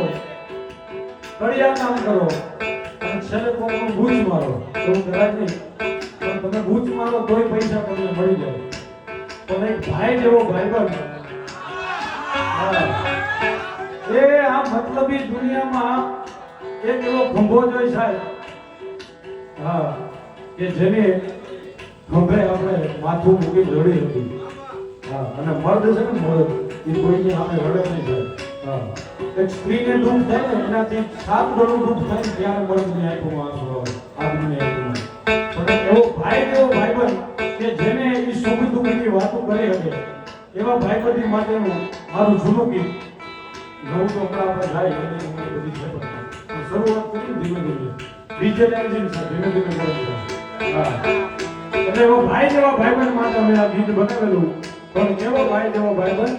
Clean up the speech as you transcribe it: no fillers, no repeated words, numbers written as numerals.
કરો, કડિયા કામ કરો અને છેલ્લે કોકનું બૂચ મારો, એવું કરાય નહીં. પણ તમે બૂચ મારો તોય પૈસા તમને મળી જાય. પણ એક ભાઈ જેવો ભાઈબંધ, એ આ મતલબી દુનિયામાં એક એવો ખંભો જોઈ સાહેબ, હા, કે જેને ખંભે આપણે માથું મૂકી રડી હતી. હા, અને મર્દ છે ને મર્દ, એ કોઈની સામે રડે નહીં જાય. હા, એક સ્ત્રીને દુઃખ થાય ને એનાથી 7 ગણું દુઃખ થાય ને ત્યારે મર્દની આંખોમાં આંસુ આવે, આદમીની આંખોમાં. પણ એવો ભાઈ એવો ભાઈબંધ કે જેને એ સુખ દુઃખની વાતો કરી શકે, એવા ભાઈબંધી માટેનું મારું જૂનું ગીત. નવું તો હમણાં આપણે જાય એની બધી છે, પણ શરૂઆત કરી ધીમે ધીમે ડિજિટલાઇઝેશન સાથે ધીમે ધીમે કરી. હા, એટલે એવો ભાઈ જેવા ભાઈબંધ માટે અમે આ ગીત બનાવેલું. પણ એવો ભાઈ જેવો ભાઈબંધ